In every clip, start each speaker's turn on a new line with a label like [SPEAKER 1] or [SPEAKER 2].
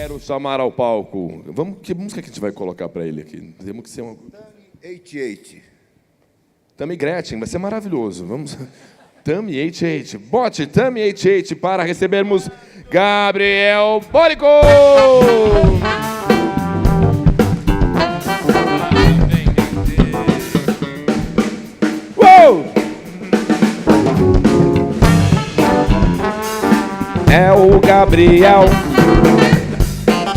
[SPEAKER 1] Quero chamar ao palco. Vamos, que música que a gente vai colocar para ele aqui? Temos que ser uma... Tammy Gretchen, vai ser maravilhoso. Vamos... Tammy 88. Bote Tammy 88 para recebermos Gabriel Bólico! Uou! É o Gabriel.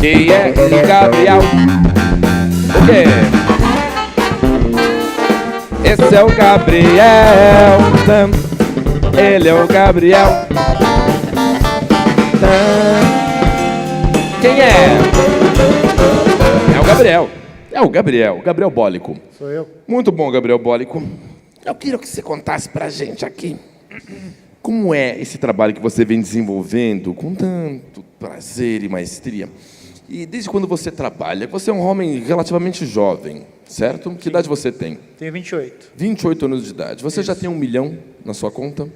[SPEAKER 1] Quem é esse Gabriel? O quê? Esse é o Gabriel. Ele é o Gabriel. Quem é? É o Gabriel. É o Gabriel. Gabriel Bólico.
[SPEAKER 2] Sou eu.
[SPEAKER 1] Muito bom, Gabriel Bólico. Eu queria que você contasse pra gente aqui como é esse trabalho que você vem desenvolvendo com tanto prazer e maestria. E desde quando você trabalha? Você é um homem relativamente jovem, certo? Que idade você tem?
[SPEAKER 2] Tenho 28.
[SPEAKER 1] 28 anos de idade. Você
[SPEAKER 2] Isso.
[SPEAKER 1] já tem 1 milhão na sua conta?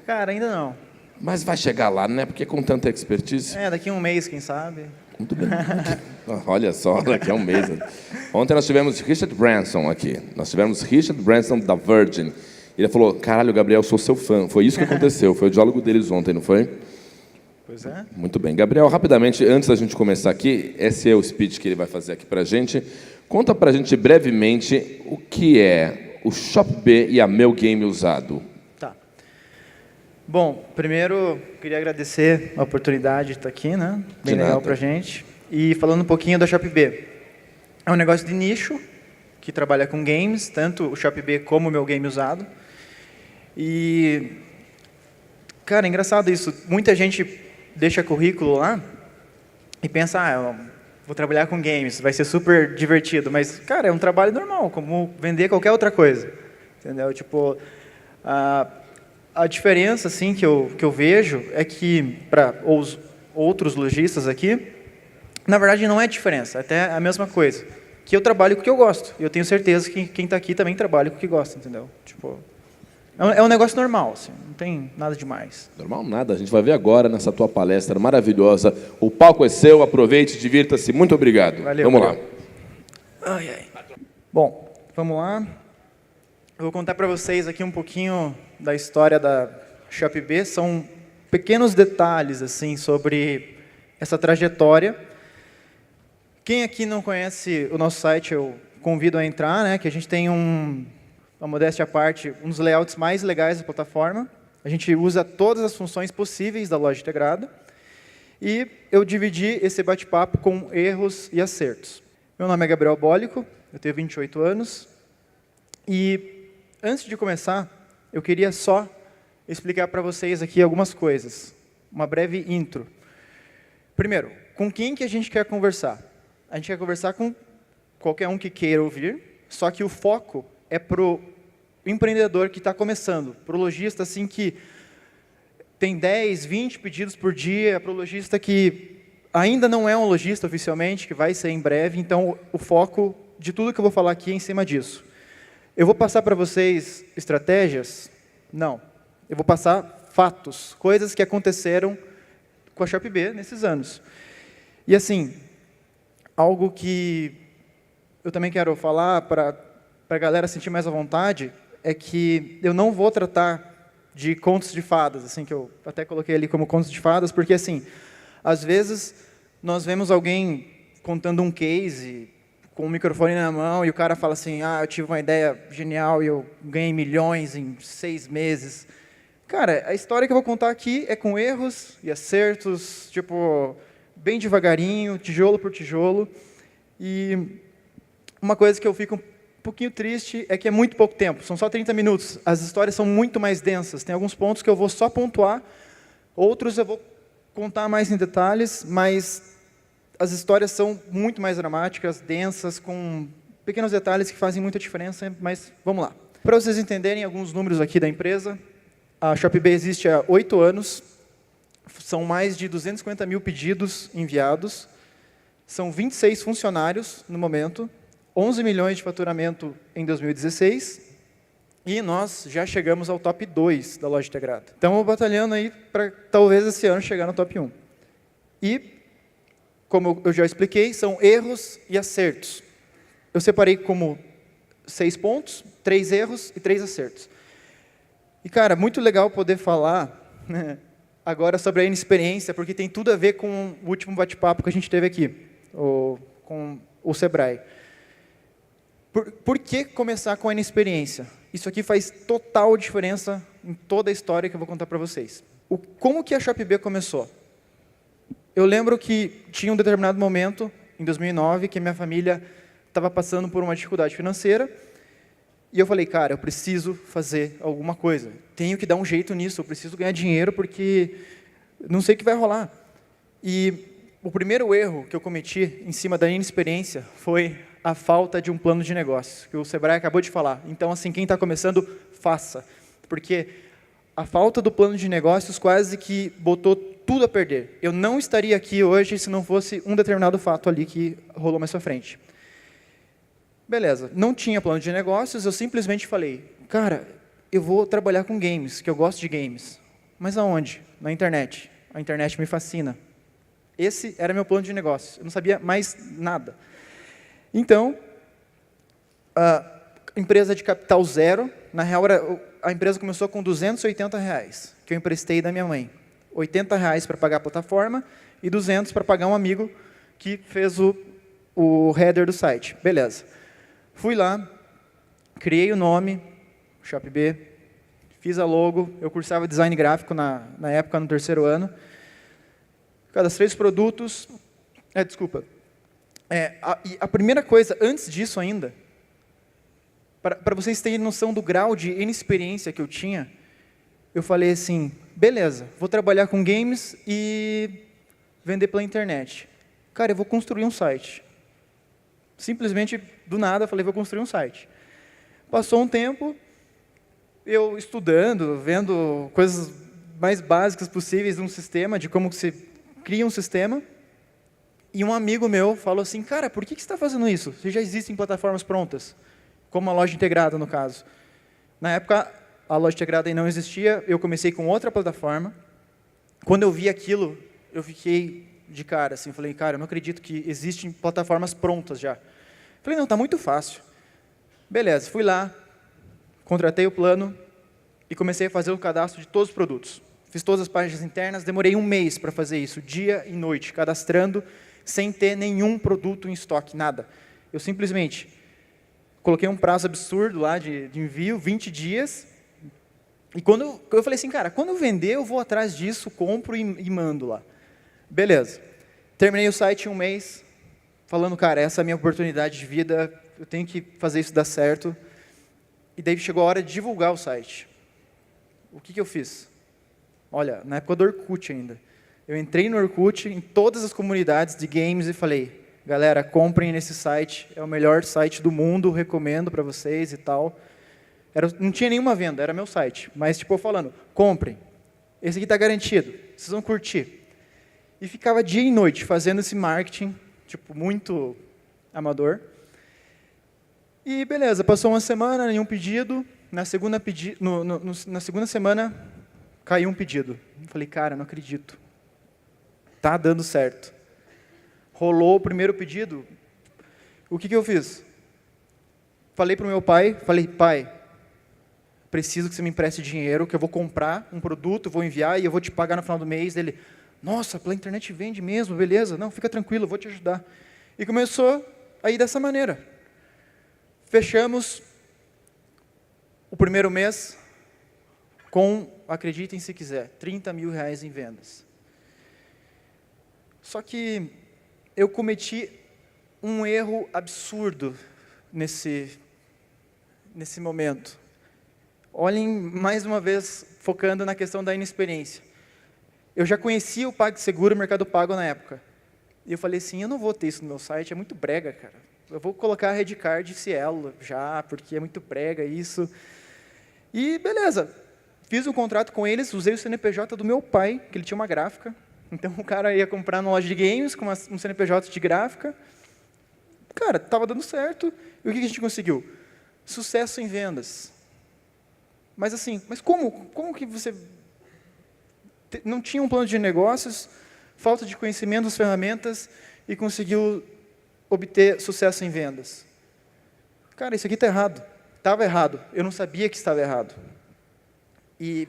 [SPEAKER 2] Cara, ainda não.
[SPEAKER 1] Mas vai chegar lá, né? Porque com tanta expertise...
[SPEAKER 2] É, daqui a um mês, quem sabe.
[SPEAKER 1] Muito bem. Olha só, daqui a um mês. Ontem nós tivemos Richard Branson aqui. Nós tivemos Richard Branson da Virgin. Ele falou, caralho, Gabriel, eu sou seu fã. Foi isso que aconteceu. Foi o diálogo deles ontem, não foi?
[SPEAKER 2] Pois é.
[SPEAKER 1] Muito bem. Gabriel, rapidamente, antes da gente começar aqui, esse é o speech que ele vai fazer aqui pra gente. Conta pra gente brevemente o que é o Shop B e a Meu Game Usado.
[SPEAKER 2] Tá. Bom, primeiro, queria agradecer a oportunidade de estar aqui, né? Bem
[SPEAKER 1] De
[SPEAKER 2] legal
[SPEAKER 1] nada.
[SPEAKER 2] pra gente. E falando um pouquinho da Shop B. É um negócio de nicho, que trabalha com games, tanto o Shop B como o Meu Game Usado. E, cara, é engraçado isso. Muita gente deixa currículo lá e pensa, eu vou trabalhar com games, vai ser super divertido. Mas, cara, é um trabalho normal, como vender qualquer outra coisa. Entendeu? Tipo, a diferença assim, que eu vejo é que, para os outros lojistas aqui, na verdade não é diferença, é até a mesma coisa. Que eu trabalho com o que eu gosto. E eu tenho certeza que quem está aqui também trabalha com o que gosta, entendeu? Tipo, é um negócio normal, assim, não tem nada demais.
[SPEAKER 1] Normal nada, a gente vai ver agora nessa tua palestra maravilhosa. O palco é seu, aproveite, divirta-se. Muito obrigado.
[SPEAKER 2] Valeu,
[SPEAKER 1] Vamos lá.
[SPEAKER 2] Ai, ai. Bom, vamos lá. Eu vou contar para vocês aqui um pouquinho da história da Shop B. São pequenos detalhes assim sobre essa trajetória. Quem aqui não conhece o nosso site, eu convido a entrar, né? Que a gente tem uma modéstia à parte, um dos layouts mais legais da plataforma. A gente usa todas as funções possíveis da loja integrada. E eu dividi esse bate-papo com erros e acertos. Meu nome é Gabriel Bólico, eu tenho 28 anos. E antes de começar, eu queria só explicar para vocês aqui algumas coisas. Uma breve intro. Primeiro, com quem que a gente quer conversar? A gente quer conversar com qualquer um que queira ouvir, só que o foco é para o empreendedor que está começando, para o lojista assim, que tem 10, 20 pedidos por dia, para o lojista que ainda não é um lojista oficialmente, que vai ser em breve, então o foco de tudo que eu vou falar aqui é em cima disso. Eu vou passar para vocês estratégias? Não. Eu vou passar fatos, coisas que aconteceram com a Shop B nesses anos. E assim, algo que eu também quero falar para a galera sentir mais à vontade, é que eu não vou tratar de contos de fadas, assim, que eu até coloquei ali como contos de fadas, porque, assim, às vezes nós vemos alguém contando um case com um microfone na mão e o cara fala assim, eu tive uma ideia genial e eu ganhei milhões em 6 meses. Cara, a história que eu vou contar aqui é com erros e acertos, tipo, bem devagarinho, tijolo por tijolo. E uma coisa que eu fico um pouquinho triste é que é muito pouco tempo, são só 30 minutos. As histórias são muito mais densas, tem alguns pontos que eu vou só pontuar, outros eu vou contar mais em detalhes, mas as histórias são muito mais dramáticas, densas, com pequenos detalhes que fazem muita diferença, mas vamos lá. Para vocês entenderem alguns números aqui da empresa, a Shop B existe há 8 anos, são mais de 250 mil pedidos enviados, são 26 funcionários no momento, 11 milhões de faturamento em 2016, e nós já chegamos ao top 2 da loja integrada. Estamos batalhando aí para talvez esse ano chegar no top 1. E como eu já expliquei, são erros e acertos. Eu separei como 6 pontos, 3 erros e 3 acertos. E, cara, muito legal poder falar, né, agora sobre a inexperiência, porque tem tudo a ver com o último bate-papo que a gente teve aqui, com o Sebrae. Por que começar com a inexperiência? Isso aqui faz total diferença em toda a história que eu vou contar para vocês. Como que a ShopB começou? Eu lembro que tinha um determinado momento, em 2009, que a minha família estava passando por uma dificuldade financeira, e eu falei, cara, eu preciso fazer alguma coisa. Tenho que dar um jeito nisso, eu preciso ganhar dinheiro, porque não sei o que vai rolar. E o primeiro erro que eu cometi em cima da inexperiência foi a falta de um plano de negócio, que o Sebrae acabou de falar. Então, assim, quem está começando, faça. Porque a falta do plano de negócios quase que botou tudo a perder. Eu não estaria aqui hoje se não fosse um determinado fato ali que rolou mais pra frente. Beleza, não tinha plano de negócios, eu simplesmente falei, cara, eu vou trabalhar com games, que eu gosto de games. Mas aonde? Na internet. A internet me fascina. Esse era meu plano de negócio. Eu não sabia mais nada. Então, a empresa de capital zero, na real, a empresa começou com R$280, que eu emprestei da minha mãe. R$80 para pagar a plataforma e 200 para pagar um amigo que fez o header do site. Beleza. Fui lá, criei o nome, ShopB, fiz a logo, eu cursava design gráfico na época, no 3º ano. Cadastrei os produtos. Desculpa. A primeira coisa, antes disso ainda, para vocês terem noção do grau de inexperiência que eu tinha, eu falei assim, beleza, vou trabalhar com games e vender pela internet. Cara, eu vou construir um site. Simplesmente, do nada, falei, vou construir um site. Passou um tempo, eu estudando, vendo coisas mais básicas possíveis de um sistema, de como se cria um sistema, e um amigo meu falou assim, cara, por que você está fazendo isso? Se já existem plataformas prontas, como a loja integrada, no caso. Na época, a loja integrada ainda não existia, eu comecei com outra plataforma. Quando eu vi aquilo, eu fiquei de cara, assim, falei, cara, eu não acredito que existem plataformas prontas já. Falei, não, está muito fácil. Beleza, fui lá, contratei o plano e comecei a fazer o cadastro de todos os produtos. Fiz todas as páginas internas, demorei 1 mês para fazer isso, dia e noite, cadastrando, sem ter nenhum produto em estoque, nada. Eu simplesmente coloquei um prazo absurdo lá de envio, 20 dias, e quando eu falei assim, cara, quando eu vender, eu vou atrás disso, compro e mando lá. Beleza. Terminei o site em 1 mês, falando, cara, essa é a minha oportunidade de vida, eu tenho que fazer isso dar certo. E daí chegou a hora de divulgar o site. O que eu fiz? Olha, na época do Orkut ainda. Eu entrei no Orkut, em todas as comunidades de games e falei, galera, comprem nesse site, é o melhor site do mundo, recomendo para vocês e tal. Não tinha nenhuma venda, era meu site. Mas, tipo, eu falando, comprem. Esse aqui está garantido, vocês vão curtir. E ficava dia e noite fazendo esse marketing, tipo, muito amador. E beleza, passou 1 semana, nenhum pedido. Na segunda semana, caiu um pedido. Eu falei, cara, não acredito. Tá dando certo. Rolou o primeiro pedido. O que eu fiz? Falei para o meu pai, pai, preciso que você me empreste dinheiro, que eu vou comprar um produto, vou enviar e eu vou te pagar no final do mês. Ele, nossa, pela internet vende mesmo, beleza? Não, fica tranquilo, eu vou te ajudar. E começou a ir dessa maneira. Fechamos o primeiro mês com, acreditem se quiser, R$30 mil em vendas. Só que eu cometi um erro absurdo nesse momento. Olhem, mais uma vez, focando na questão da inexperiência. Eu já conhecia o PagSeguro e o Mercado Pago na época. E eu falei assim, eu não vou ter isso no meu site, é muito brega, cara. Eu vou colocar a Redcard e Cielo já, porque é muito brega isso. E beleza, fiz um contrato com eles, usei o CNPJ do meu pai, que ele tinha uma gráfica. Então o cara ia comprar numa loja de games com um CNPJ de gráfica. Cara, estava dando certo. E o que a gente conseguiu? Sucesso em vendas. Mas assim, como que você não tinha um plano de negócios, falta de conhecimento das ferramentas, e conseguiu obter sucesso em vendas. Cara, isso aqui está errado. Estava errado. Eu não sabia que estava errado. E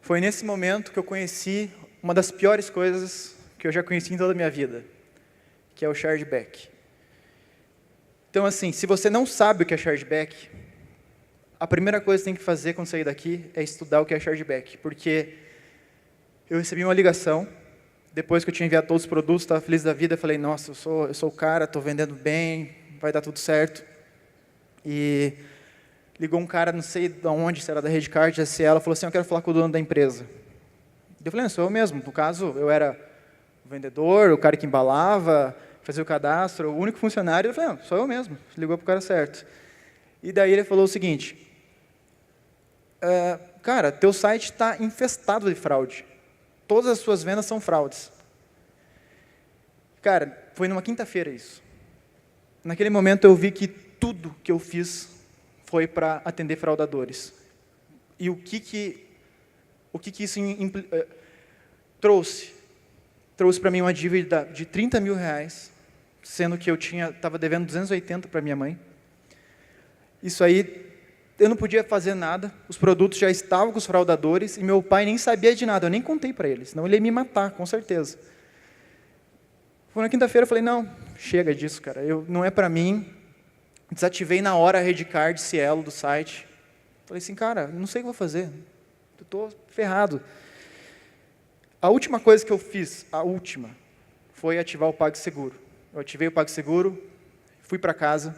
[SPEAKER 2] foi nesse momento que eu conheci uma das piores coisas que eu já conheci em toda a minha vida, que é o chargeback. Então, assim, se você não sabe o que é chargeback, a primeira coisa que você tem que fazer quando sair daqui é estudar o que é chargeback, porque eu recebi uma ligação, depois que eu tinha enviado todos os produtos, estava feliz da vida, falei, nossa, eu sou o cara, estou vendendo bem, vai dar tudo certo. E ligou um cara, não sei de onde, se era da Redcard, da Cielo, falou assim, eu quero falar com o dono da empresa. Eu falei, não, sou eu mesmo. No caso, eu era o vendedor, o cara que embalava, fazia o cadastro, o único funcionário. Eu falei, não, sou eu mesmo. Ligou para o cara certo. E daí ele falou o seguinte, cara, teu site está infestado de fraude. Todas as suas vendas são fraudes. Cara, foi numa quinta-feira isso. Naquele momento eu vi que tudo que eu fiz foi para atender fraudadores. E o que isso trouxe? Trouxe para mim uma dívida de 30 mil reais, sendo que eu estava devendo 280 para minha mãe. Isso aí, eu não podia fazer nada, os produtos já estavam com os fraudadores, e meu pai nem sabia de nada, eu nem contei para ele, senão ele ia me matar, com certeza. Foi na quinta-feira, eu falei, não, chega disso, cara, não é para mim. Desativei na hora a Redcard Cielo do site. Falei assim, cara, não sei o que vou fazer, eu estou ferrado. A última coisa que eu fiz, foi ativar o PagSeguro. Eu ativei o PagSeguro, fui para casa,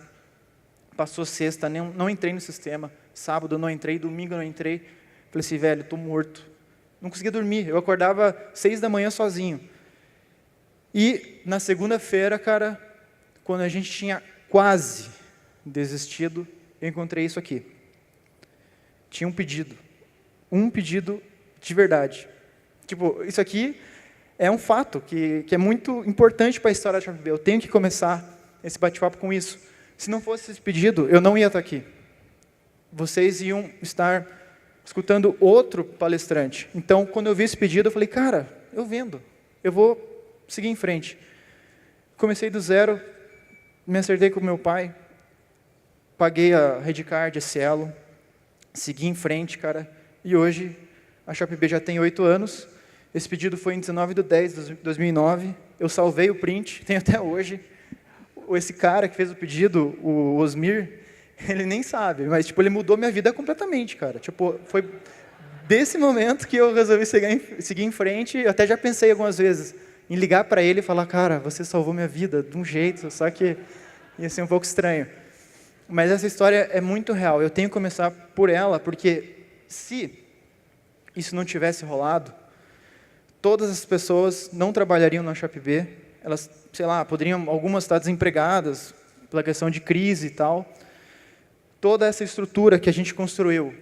[SPEAKER 2] passou sexta, não entrei no sistema, sábado eu não entrei, domingo eu não entrei. Falei assim, velho, estou morto. Não conseguia dormir, eu acordava 6 da manhã sozinho. E na segunda-feira, cara, quando a gente tinha quase desistido, eu encontrei isso aqui. Tinha um pedido de verdade. Tipo, isso aqui é um fato que é muito importante para a história da ShopBay. Eu tenho que começar esse bate-papo com isso. Se não fosse esse pedido, eu não ia estar aqui. Vocês iam estar escutando outro palestrante. Então, quando eu vi esse pedido, eu falei, cara, eu vendo. Eu vou seguir em frente. Comecei do zero, me acertei com meu pai, paguei a Redcard, a Cielo, segui em frente, cara, e hoje a ShopBay já tem 8 anos. Esse pedido foi em 19/10/2009, eu salvei o print, tenho até hoje. Esse cara que fez o pedido, o Osmir, ele nem sabe, mas tipo, ele mudou minha vida completamente, cara. Tipo, foi desse momento que eu resolvi seguir em frente. Eu até já pensei algumas vezes em ligar para ele e falar, cara, você salvou minha vida de um jeito, só que ia ser um pouco estranho. Mas essa história é muito real, eu tenho que começar por ela, porque se isso não tivesse rolado, todas as pessoas não trabalhariam na ShopBay, elas, sei lá, poderiam, algumas estar desempregadas, pela questão de crise e tal. Toda essa estrutura que a gente construiu,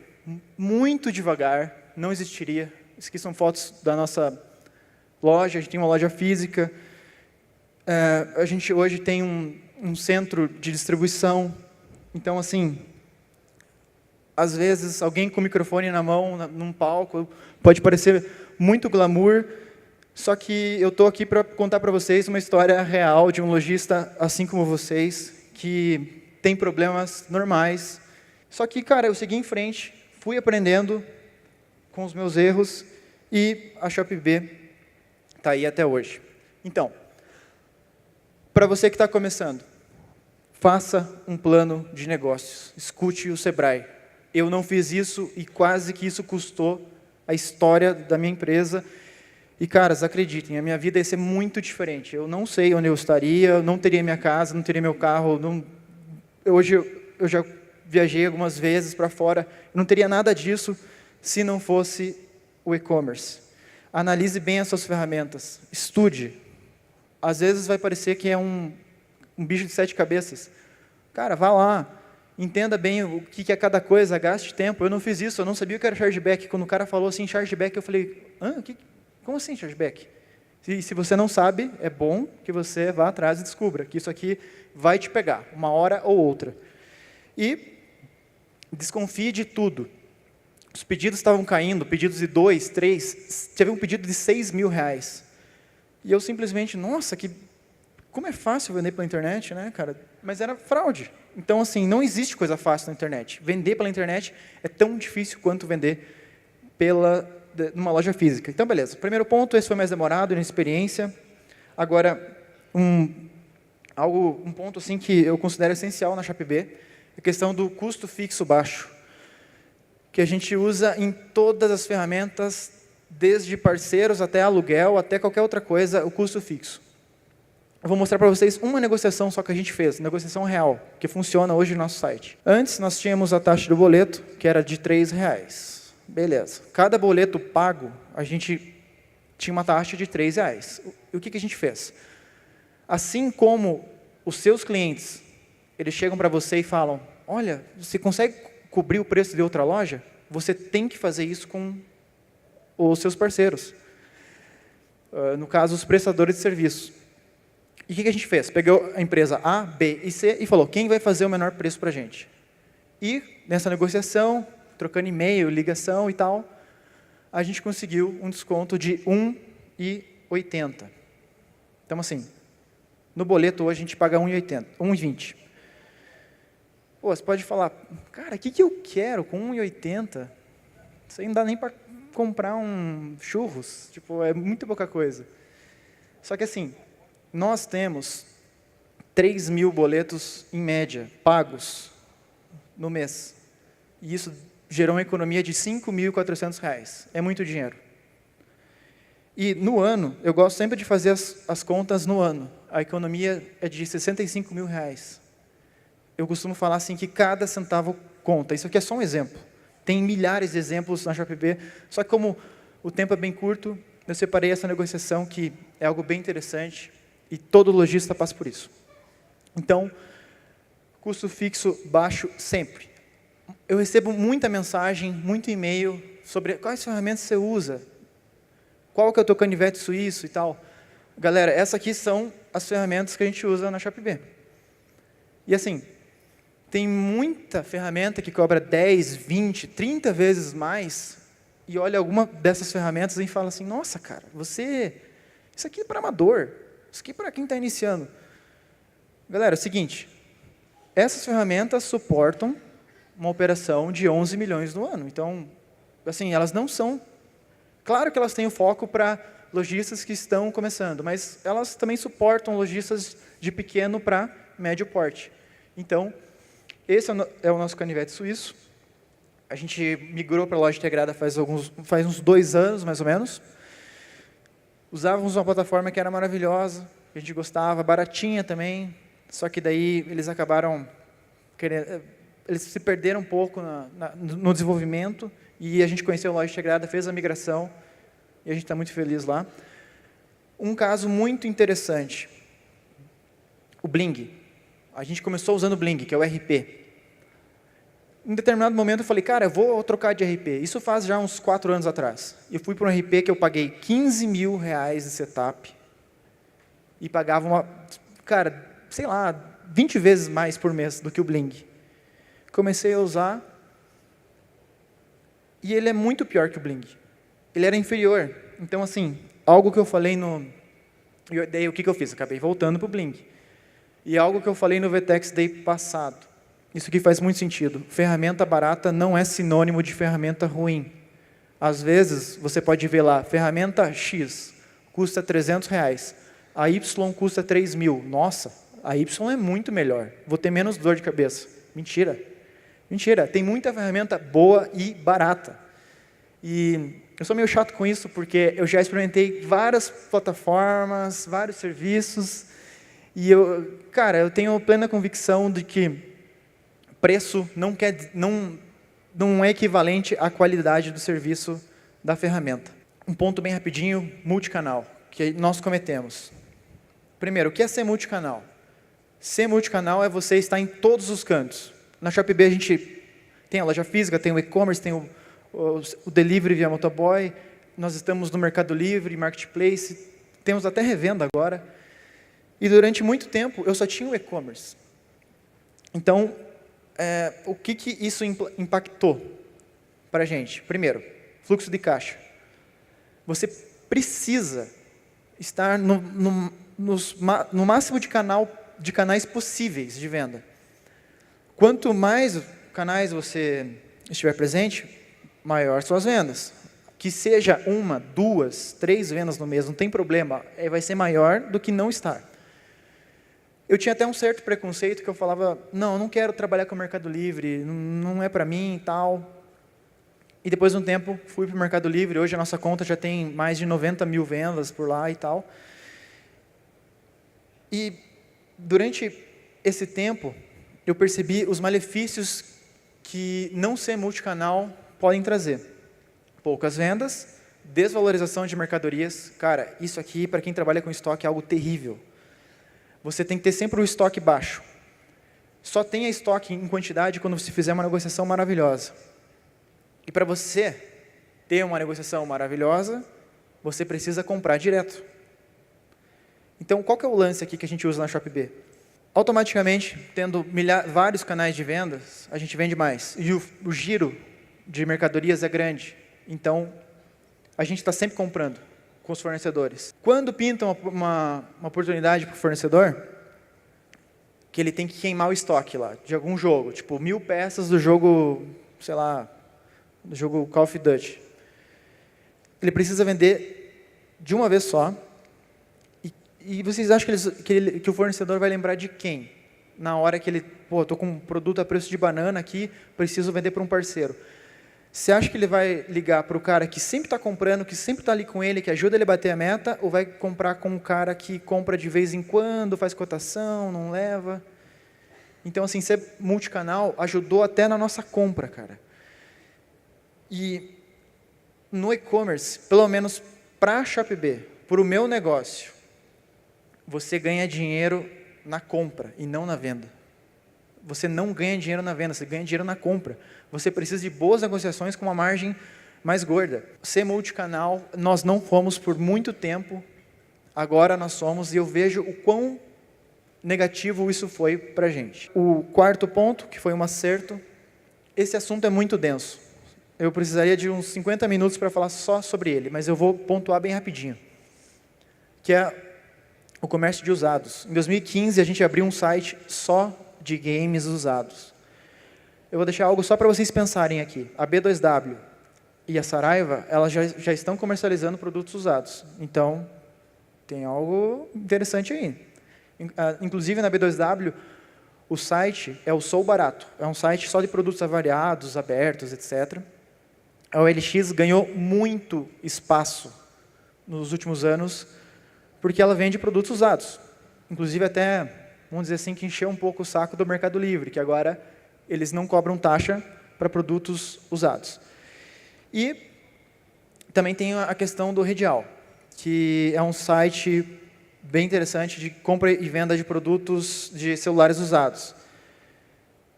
[SPEAKER 2] muito devagar, não existiria. Isso aqui são fotos da nossa loja, a gente tem uma loja física, a gente hoje tem um centro de distribuição. Então, assim, às vezes, alguém com o microfone na mão, num palco, pode parecer muito glamour, só que eu estou aqui para contar para vocês uma história real de um lojista, assim como vocês, que tem problemas normais. Só que, cara, eu segui em frente, fui aprendendo com os meus erros, e a ShopBay está aí até hoje. Então, para você que está começando, faça um plano de negócios, escute o Sebrae. Eu não fiz isso e quase que isso custou a história da minha empresa. E, caras, acreditem, a minha vida ia ser muito diferente. Eu não sei onde eu estaria, eu não teria minha casa, não teria meu carro. Hoje eu já viajei algumas vezes para fora, eu não teria nada disso se não fosse o e-commerce. Analise bem as suas ferramentas, estude. Às vezes vai parecer que é um bicho de 7 cabeças. Cara, vá lá, entenda bem o que é cada coisa, gaste tempo. Eu não fiz isso, eu não sabia o que era chargeback. Quando o cara falou assim, chargeback, eu falei, como assim chargeback? Se você não sabe, é bom que você vá atrás e descubra que isso aqui vai te pegar, uma hora ou outra. E desconfie de tudo. Os pedidos estavam caindo, pedidos de 2, 3, teve um pedido de 6 mil reais. E eu simplesmente, nossa, como é fácil vender pela internet, né, cara? Mas era fraude. Então, assim, não existe coisa fácil na internet. Vender pela internet é tão difícil quanto vender numa loja física. Então, beleza. Primeiro ponto, esse foi mais demorado, inexperiência. Agora, um ponto assim, que eu considero essencial na ShopB é a questão do custo fixo baixo, que a gente usa em todas as ferramentas, desde parceiros até aluguel, até qualquer outra coisa, o custo fixo. Eu vou mostrar para vocês uma negociação só que a gente fez, negociação real, que funciona hoje no nosso site. Antes, nós tínhamos a taxa do boleto, que era de R$3. Beleza. Cada boleto pago, a gente tinha uma taxa de R$3. E o que a gente fez? Assim como os seus clientes, eles chegam para você e falam, olha, você consegue cobrir o preço de outra loja? Você tem que fazer isso com os seus parceiros. No caso, os prestadores de serviço. E o que a gente fez? Pegou a empresa A, B e C e falou, quem vai fazer o menor preço para a gente? E, nessa negociação, trocando e-mail, ligação e tal, a gente conseguiu um desconto de R$1,80. Então, assim, no boleto hoje a gente paga R$1,20. Pô, você pode falar, cara, o que eu quero com R$1,80? Isso aí não dá nem para comprar um churros, tipo, é muito pouca coisa. Só que assim, nós temos 3.000 boletos, em média, pagos no mês. E isso gerou uma economia de R$5.400. É muito dinheiro. E no ano, eu gosto sempre de fazer as contas no ano. A economia é de R$65 mil. Eu costumo falar assim que cada centavo conta. Isso aqui é só um exemplo. Tem milhares de exemplos na ShopB, só que como o tempo é bem curto, eu separei essa negociação que é algo bem interessante e todo lojista passa por isso. Então, custo fixo baixo sempre. Eu recebo muita mensagem, muito e-mail sobre quais ferramentas você usa, qual que é o teu canivete suíço e tal. Galera, essas aqui são as ferramentas que a gente usa na ShopB. E assim, tem muita ferramenta que cobra 10, 20, 30 vezes mais, e olha alguma dessas ferramentas e fala assim, nossa, cara, isso aqui é para amador, isso aqui é para quem está iniciando. Galera, é o seguinte, essas ferramentas suportam uma operação de 11 milhões no ano. Então, assim, elas não são... Claro que elas têm o foco para lojistas que estão começando, mas elas também suportam lojistas de pequeno para médio porte. Então, esse é o nosso canivete suíço. A gente migrou para a loja integrada faz uns 2 anos, mais ou menos. Usávamos uma plataforma que era maravilhosa, que a gente gostava, baratinha também, só que daí eles acabaram querendo... Eles se perderam um pouco no desenvolvimento, e a gente conheceu a loja integrada, fez a migração, e a gente está muito feliz lá. Um caso muito interessante, o Bling. A gente começou usando o Bling, que é o RP. Em determinado momento eu falei, cara, eu vou trocar de RP. Isso faz já uns 4 anos atrás. Eu fui para um RP que eu paguei R$15 mil de setup, e pagava cara, sei lá, 20 vezes mais por mês do que o Bling. Comecei a usar, e ele é muito pior que o Bling. Ele era inferior. Então, assim, algo que eu falei daí o que eu fiz? Acabei voltando para o Bling. E algo que eu falei no VTEX Day passado. Isso aqui faz muito sentido. Ferramenta barata não é sinônimo de ferramenta ruim. Às vezes, você pode ver lá, ferramenta X custa R$300, a Y custa 3 mil. Nossa, a Y é muito melhor. Vou ter menos dor de cabeça. Mentira. Mentira, tem muita ferramenta boa e barata. E eu sou meio chato com isso, porque eu já experimentei várias plataformas, vários serviços, e eu tenho plena convicção de que preço não é equivalente à qualidade do serviço da ferramenta. Um ponto bem rapidinho, multicanal, que nós cometemos. Primeiro, o que é ser multicanal? Ser multicanal é você estar em todos os cantos. Na ShopB a gente tem a loja física, tem o e-commerce, tem o delivery via motoboy, nós estamos no Mercado Livre, Marketplace, temos até revenda agora. E durante muito tempo eu só tinha o e-commerce. Então, o que isso impactou para a gente? Primeiro, fluxo de caixa. Você precisa estar no máximo de canais possíveis de venda. Quanto mais canais você estiver presente, maior são as vendas. Que seja 1, 2, 3 vendas no mês, não tem problema, vai ser maior do que não estar. Eu tinha até um certo preconceito que eu falava, não, eu não quero trabalhar com o Mercado Livre, não é para mim e tal. E depois de um tempo, fui para o Mercado Livre, hoje a nossa conta já tem mais de 90 mil vendas por lá e tal. E durante esse tempo, eu percebi os malefícios que não ser multicanal podem trazer. Poucas vendas, desvalorização de mercadorias. Cara, isso aqui, para quem trabalha com estoque, é algo terrível. Você tem que ter sempre o estoque baixo. Só tenha estoque em quantidade quando você fizer uma negociação maravilhosa. E para você ter uma negociação maravilhosa, você precisa comprar direto. Então, qual que é o lance aqui que a gente usa na ShopB? Automaticamente, tendo vários canais de vendas, a gente vende mais. E o giro de mercadorias é grande. Então, a gente está sempre comprando com os fornecedores. Quando pinta uma oportunidade para o fornecedor, que ele tem que queimar o estoque lá, de algum jogo, tipo 1000 peças do jogo, sei lá, do jogo Call of Duty. Ele precisa vender de uma vez só. E vocês acham que o fornecedor vai lembrar de quem? Na hora que ele, estou com um produto a preço de banana aqui, preciso vender para um parceiro. Você acha que ele vai ligar para o cara que sempre está comprando, que sempre está ali com ele, que ajuda ele a bater a meta, ou vai comprar com um cara que compra de vez em quando, faz cotação, não leva? Então, assim, ser multicanal ajudou até na nossa compra, cara. E no e-commerce, pelo menos para a ShopB, para o meu negócio, você ganha dinheiro na compra e não na venda. Você não ganha dinheiro na venda, você ganha dinheiro na compra. Você precisa de boas negociações com uma margem mais gorda. Ser multicanal, nós não fomos por muito tempo, agora nós somos, e eu vejo o quão negativo isso foi para a gente. O quarto ponto, que foi um acerto, esse assunto é muito denso. Eu precisaria de uns 50 minutos para falar só sobre ele, mas eu vou pontuar bem rapidinho. Que é o comércio de usados. Em 2015, a gente abriu um site só de games usados. Eu vou deixar algo só para vocês pensarem aqui. A B2W e a Saraiva, elas já estão comercializando produtos usados. Então, tem algo interessante aí. Inclusive, na B2W, o site é o Sou Barato. É um site só de produtos avariados, abertos, etc. A OLX ganhou muito espaço nos últimos anos, porque ela vende produtos usados. Inclusive, até, vamos dizer assim, que encheu um pouco o saco do Mercado Livre, que agora eles não cobram taxa para produtos usados. E também tem a questão do Redial, que é um site bem interessante de compra e venda de produtos de celulares usados.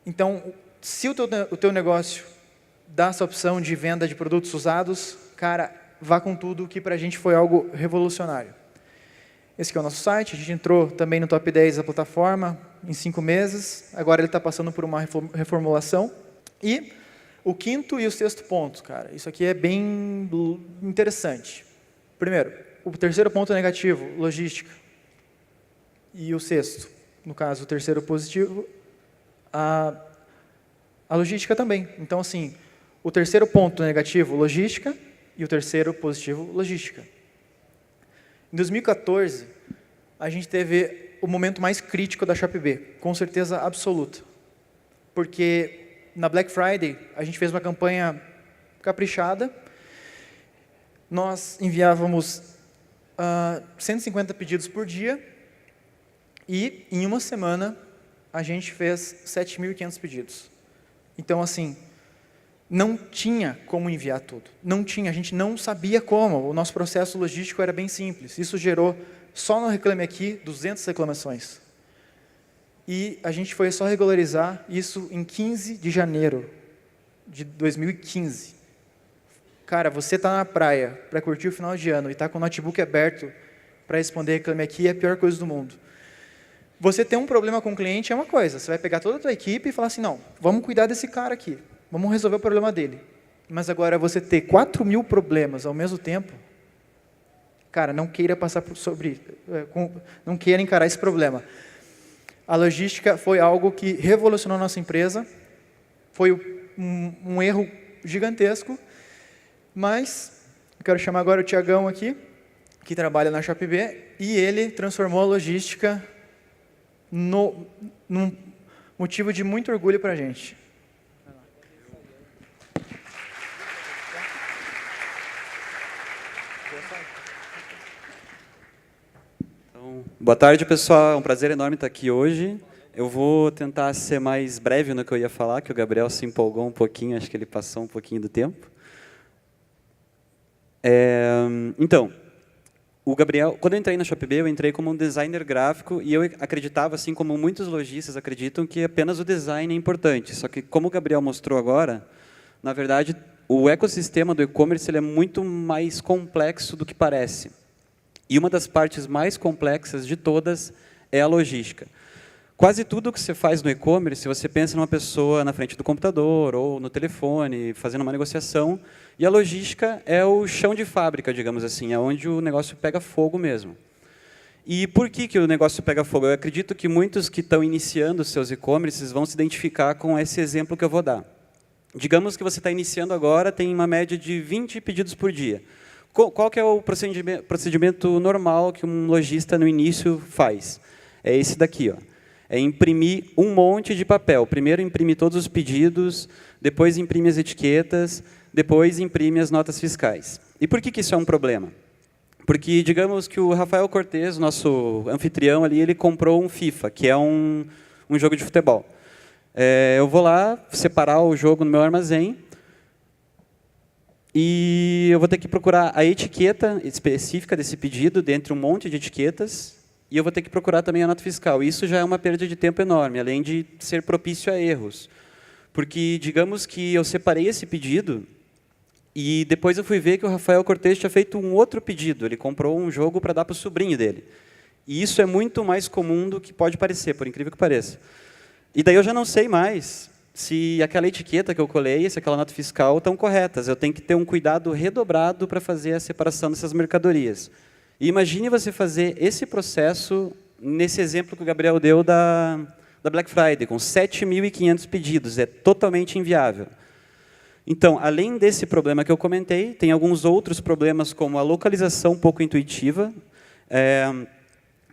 [SPEAKER 2] Então, se o teu negócio dá essa opção de venda de produtos usados, cara, vá com tudo, que para a gente foi algo revolucionário. Esse aqui é o nosso site, a gente entrou também no top 10 da plataforma em 5 meses, agora ele está passando por uma reformulação. E o quinto e o sexto ponto, cara, isso aqui é bem interessante. Primeiro, o terceiro ponto negativo, logística. E o sexto, no caso, o terceiro positivo, a logística também. Então, assim, o terceiro ponto negativo, logística, e o terceiro positivo, logística. Em 2014, a gente teve o momento mais crítico da ShopB, com certeza absoluta. Porque na Black Friday, a gente fez uma campanha caprichada, nós enviávamos 150 pedidos por dia, e em uma semana, a gente fez 7.500 pedidos. Então, assim, não tinha como enviar tudo. Não tinha, a gente não sabia como. O nosso processo logístico era bem simples. Isso gerou, só no Reclame Aqui, 200 reclamações. E a gente foi só regularizar isso em 15 de janeiro de 2015. Cara, você está na praia para curtir o final de ano e está com o notebook aberto para responder Reclame Aqui é a pior coisa do mundo. Você ter um problema com o cliente é uma coisa. Você vai pegar toda a tua equipe e falar assim, não, vamos cuidar desse cara aqui. Vamos resolver o problema dele. Mas agora você ter 4.000 problemas ao mesmo tempo, cara, não queira não queira encarar esse problema. A logística foi algo que revolucionou a nossa empresa, foi um erro gigantesco, mas eu quero chamar agora o Tiagão aqui, que trabalha na Shopee, e ele transformou a logística num motivo de muito orgulho para a gente.
[SPEAKER 3] Então, boa tarde, pessoal. É um prazer enorme estar aqui hoje. Eu vou tentar ser mais breve no que eu ia falar, que o Gabriel se empolgou um pouquinho, acho que ele passou um pouquinho do tempo. Então, o Gabriel, quando eu entrei na Shopee, eu entrei como um designer gráfico e eu acreditava, assim como muitos lojistas acreditam, que apenas o design é importante. Só que, como o Gabriel mostrou agora, na verdade, o ecossistema do e-commerce ele é muito mais complexo do que parece. E uma das partes mais complexas de todas é a logística. Quase tudo que você faz no e-commerce, você pensa numa pessoa na frente do computador ou no telefone, fazendo uma negociação, e a logística é o chão de fábrica, digamos assim, é onde o negócio pega fogo mesmo. E por que o negócio pega fogo? Eu acredito que muitos que estão iniciando seus e-commerces vão se identificar com esse exemplo que eu vou dar. Digamos que você está iniciando agora, tem uma média de 20 pedidos por dia. Qual que é o procedimento normal que um lojista no início faz? É esse daqui, ó. É imprimir um monte de papel. Primeiro imprime todos os pedidos, depois imprime as etiquetas, depois imprime as notas fiscais. E por que isso é um problema? Porque, digamos que o Rafael Cortez, nosso anfitrião ali, ele comprou um FIFA, que é um jogo de futebol. Eu vou lá separar o jogo no meu armazém e eu vou ter que procurar a etiqueta específica desse pedido, dentre um monte de etiquetas, e eu vou ter que procurar também a nota fiscal. Isso já é uma perda de tempo enorme, além de ser propício a erros. Porque, digamos que eu separei esse pedido e depois eu fui ver que o Rafael Cortez tinha feito um outro pedido. Ele comprou um jogo para dar para o sobrinho dele. E isso é muito mais comum do que pode parecer, por incrível que pareça. E daí eu já não sei mais se aquela etiqueta que eu colei, se aquela nota fiscal estão corretas. Eu tenho que ter um cuidado redobrado para fazer a separação dessas mercadorias. E imagine você fazer esse processo nesse exemplo que o Gabriel deu da Black Friday, com 7.500 pedidos. É totalmente inviável. Então, além desse problema que eu comentei, tem alguns outros problemas, como a localização pouco intuitiva.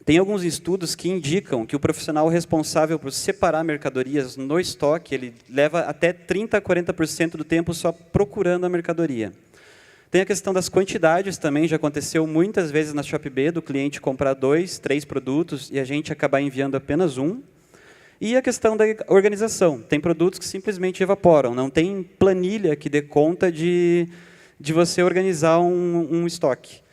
[SPEAKER 3] Tem alguns estudos que indicam que o profissional responsável por separar mercadorias no estoque, ele leva até 30% a 40% do tempo só procurando a mercadoria. Tem a questão das quantidades também, já aconteceu muitas vezes na Shopee do cliente comprar 2, 3 produtos e a gente acabar enviando apenas um. E a questão da organização. Tem produtos que simplesmente evaporam, não tem planilha que dê conta de você organizar um estoque.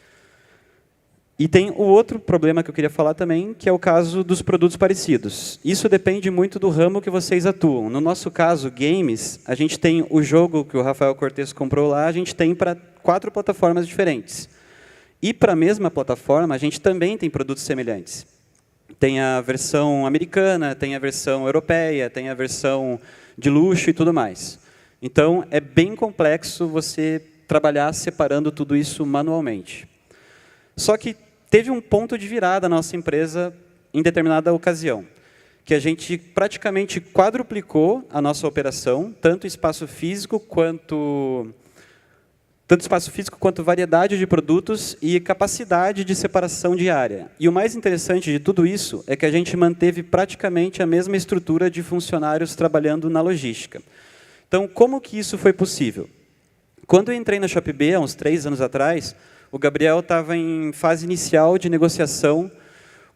[SPEAKER 3] E tem o outro problema que eu queria falar também, que é o caso dos produtos parecidos. Isso depende muito do ramo que vocês atuam. No nosso caso, games, a gente tem o jogo que o Rafael Cortez comprou lá, a gente tem para 4 plataformas diferentes. E para a mesma plataforma, a gente também tem produtos semelhantes. Tem a versão americana, tem a versão europeia, tem a versão de luxo e tudo mais. Então, é bem complexo você trabalhar separando tudo isso manualmente. Só que teve um ponto de virada na nossa empresa em determinada ocasião, que a gente praticamente quadruplicou a nossa operação, tanto espaço físico quanto variedade de produtos e capacidade de separação diária. E o mais interessante de tudo isso é que a gente manteve praticamente a mesma estrutura de funcionários trabalhando na logística. Então, como que isso foi possível? Quando eu entrei na Shopee, há uns 3 anos atrás, o Gabriel estava em fase inicial de negociação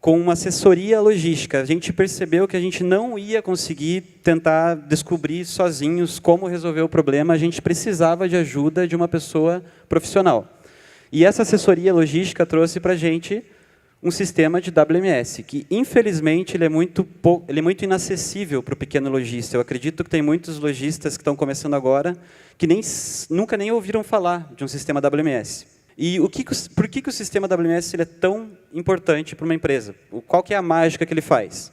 [SPEAKER 3] com uma assessoria logística. A gente percebeu que a gente não ia conseguir tentar descobrir sozinhos como resolver o problema, a gente precisava de ajuda de uma pessoa profissional. E essa assessoria logística trouxe para a gente um sistema de WMS, que, infelizmente, ele é muito inacessível para o pequeno lojista. Eu acredito que tem muitos lojistas que estão começando agora que nunca nem ouviram falar de um sistema WMS. E por que o sistema WMS ele é tão importante para uma empresa? Qual que é a mágica que ele faz?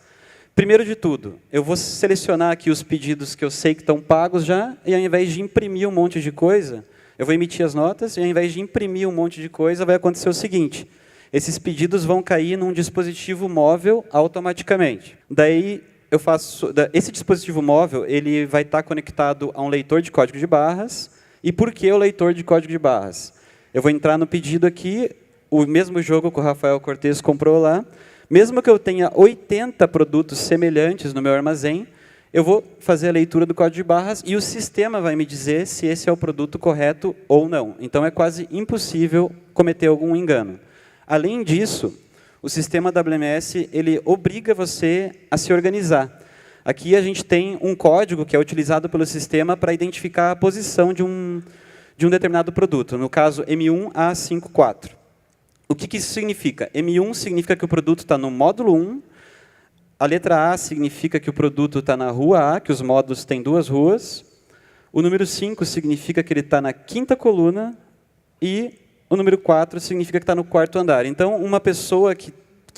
[SPEAKER 3] Primeiro de tudo, eu vou selecionar aqui os pedidos que eu sei que estão pagos já, e ao invés de imprimir um monte de coisa, Eu vou emitir as notas e, ao invés de imprimir um monte de coisa, vai acontecer o seguinte: esses pedidos vão cair num dispositivo móvel automaticamente. Daí, esse dispositivo móvel ele vai estar conectado a um leitor de código de barras. E por que o leitor de código de barras? Eu vou entrar no pedido aqui, o mesmo jogo que o Rafael Cortes comprou lá. Mesmo que eu tenha 80 produtos semelhantes no meu armazém, eu vou fazer a leitura do código de barras e o sistema vai me dizer se esse é o produto correto ou não. Então, é quase impossível cometer algum engano. Além disso, o sistema WMS ele obriga você a se organizar. Aqui a gente tem um código que é utilizado pelo sistema para identificar a posição de um determinado produto, no caso M1A54. O que isso significa? M1 significa que o produto está no módulo 1, a letra A significa que o produto está na rua A, que os módulos têm 2 ruas, o número 5 significa que ele está na 5ª coluna e o número 4 significa que está no 4º andar. Então, uma pessoa que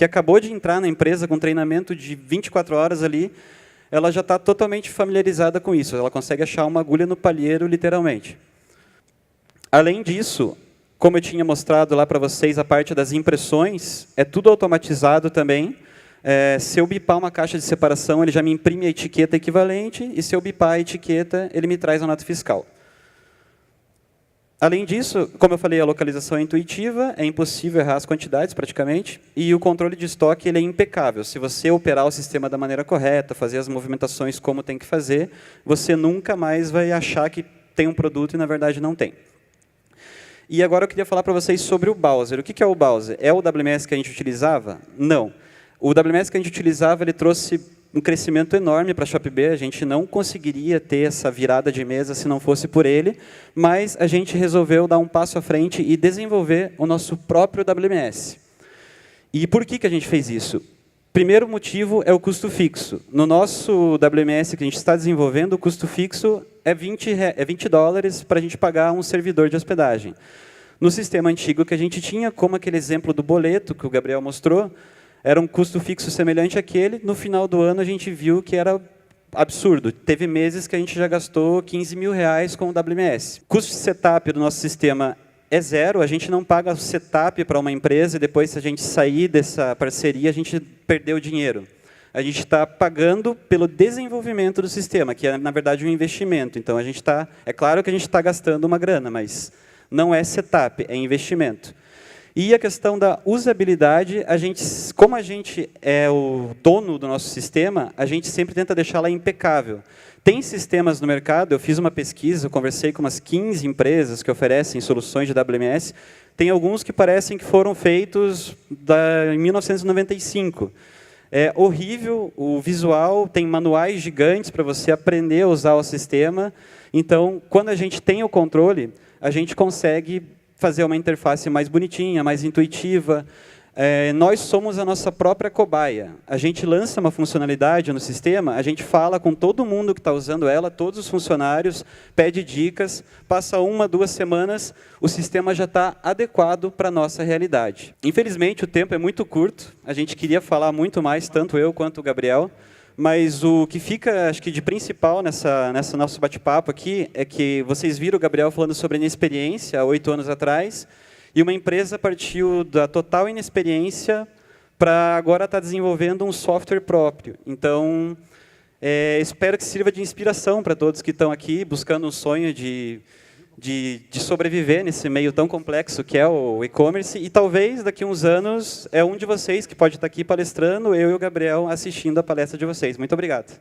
[SPEAKER 3] acabou de entrar na empresa com treinamento de 24 horas ali, ela já está totalmente familiarizada com isso. Ela consegue achar uma agulha no palheiro, literalmente. Além disso, como eu tinha mostrado lá para vocês, a parte das impressões, é tudo automatizado também. Se eu bipar uma caixa de separação, ele já me imprime a etiqueta equivalente, e se eu bipar a etiqueta, ele me traz a nota fiscal. Além disso, como eu falei, a localização é intuitiva, é impossível errar as quantidades, praticamente, e o controle de estoque ele é impecável. Se você operar o sistema da maneira correta, fazer as movimentações como tem que fazer, você nunca mais vai achar que tem um produto e, na verdade, não tem. E agora eu queria falar para vocês sobre o Bowser. O que é o Bowser? É o WMS que a gente utilizava? Não. O WMS que a gente utilizava, ele trouxe um crescimento enorme para a ShopB. A gente não conseguiria ter essa virada de mesa se não fosse por ele, mas a gente resolveu dar um passo à frente e desenvolver o nosso próprio WMS. E por que a gente fez isso? Primeiro motivo é o custo fixo. No nosso WMS que a gente está desenvolvendo, o custo fixo é $20 para a gente pagar um servidor de hospedagem. No sistema antigo que a gente tinha, como aquele exemplo do boleto que o Gabriel mostrou, era um custo fixo semelhante àquele. No final do ano, a gente viu que era absurdo. Teve meses que a gente já gastou R$15 mil com o WMS. Custo de setup do nosso sistema é zero. A gente não paga setup para uma empresa e depois, se a gente sair dessa parceria, a gente perdeu dinheiro. A gente está pagando pelo desenvolvimento do sistema, que é, na verdade, um investimento. Então, é claro que a gente está gastando uma grana, mas não é setup, é investimento. E a questão da usabilidade, como a gente é o dono do nosso sistema, a gente sempre tenta deixá-la impecável. Tem sistemas no mercado, eu fiz uma pesquisa, eu conversei com umas 15 empresas que oferecem soluções de WMS, tem alguns que parecem que foram feitos em 1995. É horrível o visual, tem manuais gigantes para você aprender a usar o sistema. Então, quando a gente tem o controle, a gente consegue fazer uma interface mais bonitinha, mais intuitiva. Nós somos a nossa própria cobaia. A gente lança uma funcionalidade no sistema, a gente fala com todo mundo que está usando ela, todos os funcionários, pede dicas, passa 1, 2 semanas, o sistema já está adequado para a nossa realidade. Infelizmente, o tempo é muito curto, a gente queria falar muito mais, tanto eu quanto o Gabriel, mas o que fica, acho que, de principal nessa nosso bate-papo aqui é que vocês viram o Gabriel falando sobre a inexperiência há 8 anos atrás, e uma empresa partiu da total inexperiência para agora estar desenvolvendo um software próprio. Então, espero que sirva de inspiração para todos que estão aqui buscando um sonho de sobreviver nesse meio tão complexo que é o e-commerce, e talvez daqui a uns anos um de vocês que pode estar aqui palestrando, eu e o Gabriel assistindo a palestra de vocês. Muito obrigado.